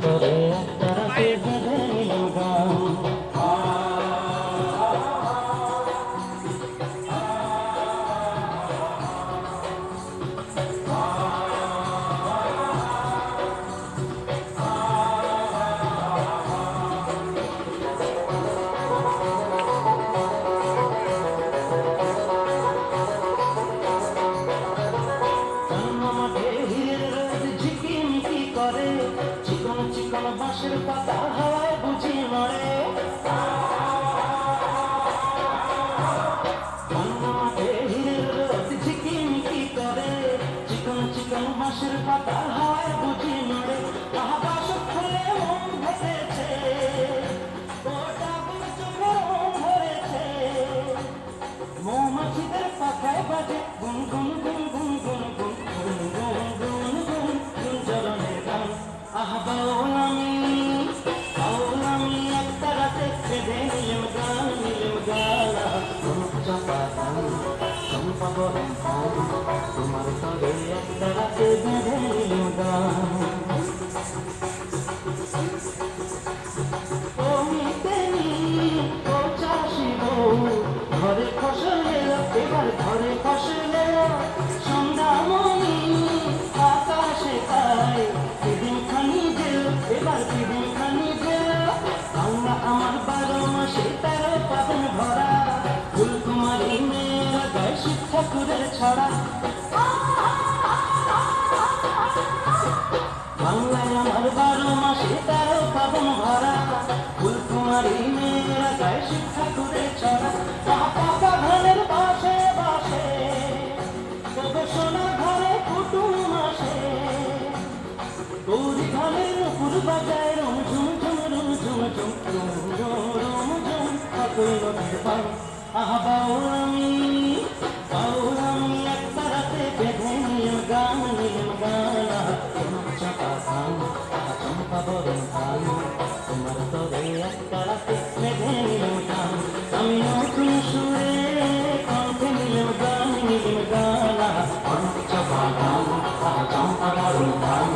তোরে একটা রাতে বেঁধে নিলাম গান। চিকন চিকন বাঁশের পাতা হাওয়ায় বুঝি নড়ে, মাঠে হিরের রোদ ঝিকিমিকি করে। চিকন চিকন বাঁশের পাতা হাওয়ায় বুঝি নড়ে। বাঁশ ফুলে মন ভেসেছে, গোটা বুক চোখে রং ধরেছে। মৌমাছিদের পাখায় বাজে গুন গুন গুন গুন গুন গুন গুন গুন গুন গুন গুন জরনের গান। আহ বাউল আমি একটা রাতে বেঁধে নিলাম গান, নিলাম গালা চাপা গান, চম্পা বরণ গান। তোমার তরে একটা রাতে বেঁধে নিলাম গান। ও মিতেনি ও চাষি বউ, ঘরে ফসল এলো, এবার ঘরে ফসল এলো। সন্ধ্যামণি আকাশে তাই পিদিম খানি যেল, এবার পিদিম খানি যেল। বাংলা আমার 12 মাসে 13 পাবন ভরা, ফুলকুমারী মেয়েরা গায়ে শিব ঠাকুরের ছড়া। বাংলায় আমার 12 মাসে 13 পাবন ভরা, ফুলকুমারী মেয়েরা গায়ে শিব ঠাকুরের ছড়া। পাকা ধানের বাসে বাসে তবে সোনার ঘরে কুটুম আসে। গৌরী ধানের নুপুর বাজায় রুম ঝুম ঝুম রুম ঝুম ঝুম রুম ঝুম রুম ঝুম ঠাকুর নদীর পান। আহ বাউল আমি একটা রাতে বেঁধে নিলাম গান, নিলাম গান। চাপা গান, চম্পা বরণ গান। তোমার তরে একটা রাতে বেঁধে নিলাম গান। আমি নতুন সুরে কণ্ঠে নিলাম গান, নিলাম গান। চাপা গান, চম্পা বরণ গান।